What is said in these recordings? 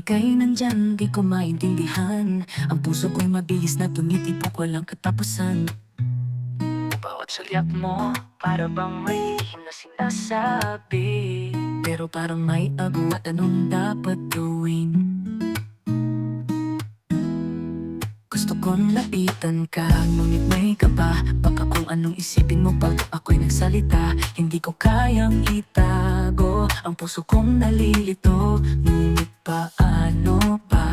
ika'y nandyan, di ko maintindihan. Ang puso ko'y mabilis na tumitibok, walang katapusan. Bawat salyak mo, para bang may lihim na sinasabi, pero parang may agwat, anong dapat gawin? Gusto kong lapitan ka, ngunit may kaba. Baka kung anong isipin mo pag ako'y nagsalita. Hindi ko kayang itago ang puso kong nalilito. Ngunit paano ba?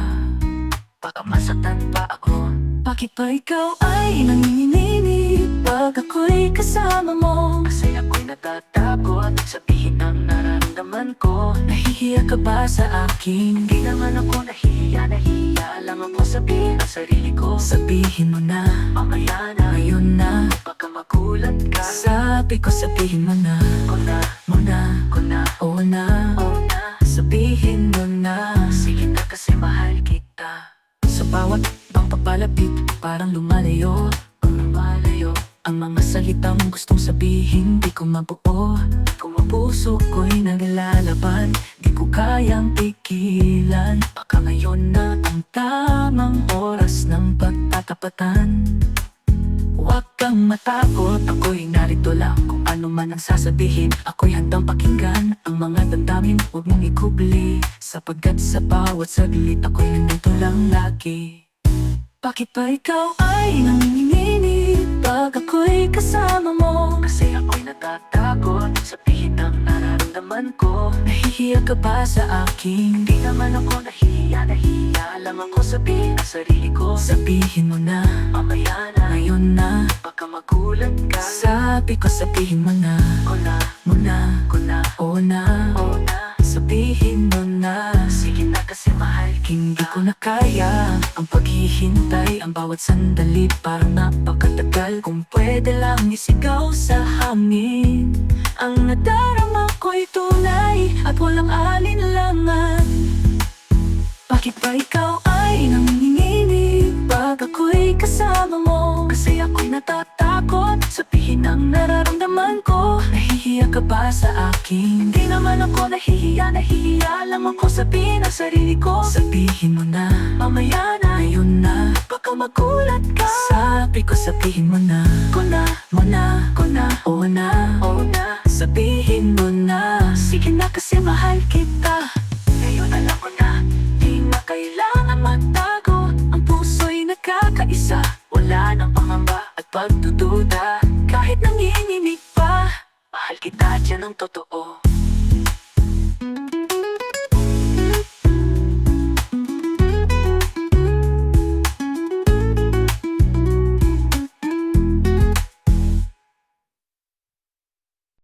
Baka masaktan pa ako. Bakit ba ikaw ay nanginginig pag ako'y kasama mo? Kasi ako'y natatakot sabihin ang nararamdaman ko. Nahihiya ka ba sa akin? Di naman ako nahihiya lang ako sabihin ang sarili ko. Sabihin mo na, mamaya na, ngayon na. Baka magulat ka. Sabi ko sabihin mo na, ko na, oo na, sabihin mo na. Sige na kasi mahal kita. Sa bawat bang pagpalapit, parang lumalayo. Ang mga salitang gustong sabihin, di ko mabuo. Kung ang puso ko'y naglalaban, di ko kayang pigilan. Baka ngayon na ang tamang oras ng pagtatapatan. Huwag kang matakot, ako'y narito lang. Kung ano man ang sasabihin, ako'y handang pakinggan. Ang mga damdamin, huwag mong ikubli, sapagkat sa bawat saglit, ako'y nandito lang lagi. Bakit ba ikaw ay nanginginig pag ako'y kasama mo? Kasi ako'y natatakot sabihin ang nararamdaman ko. Nahihiya ka ba sa akin? Di naman ako nahihiya lang ako sabihin ang sarili ko. Sabihin mo na, mamaya na, ngayon na. Baka magulat ka. Sabi ko sabihin mo na, ko na, oo na, sabihin mo na. Sige na kasi mahal kita. Hindi ko na kaya ang paghihintay, ang bawat sandali parang napakatagal. Kung pwede lang isigaw sa hangin, ang nadarama ko'y tunay at walang alinlangan. Bakit ba ikaw ay nanginginig pag ako'y kasama mo? Kasi ako'y natatakot sabihin ang nararamdaman ko. Nahihiya ka ba sa akin? Di naman ako nahihiya lang ako sabihin ang sarili ko. Sabihin mo na, mamaya na, ngayon na. Baka magulat ka. Sabi ko sabihin mo na, ko na, oo na, sabihin mo na. Sige na kasi mahal kita. Ngayon alam ko na, di na kailangan magtago. Ang puso'y nagkakaisa, wala nang pangamba at pagdududa. Kahit nanginginig pa, mahal kita dyan ang totoo.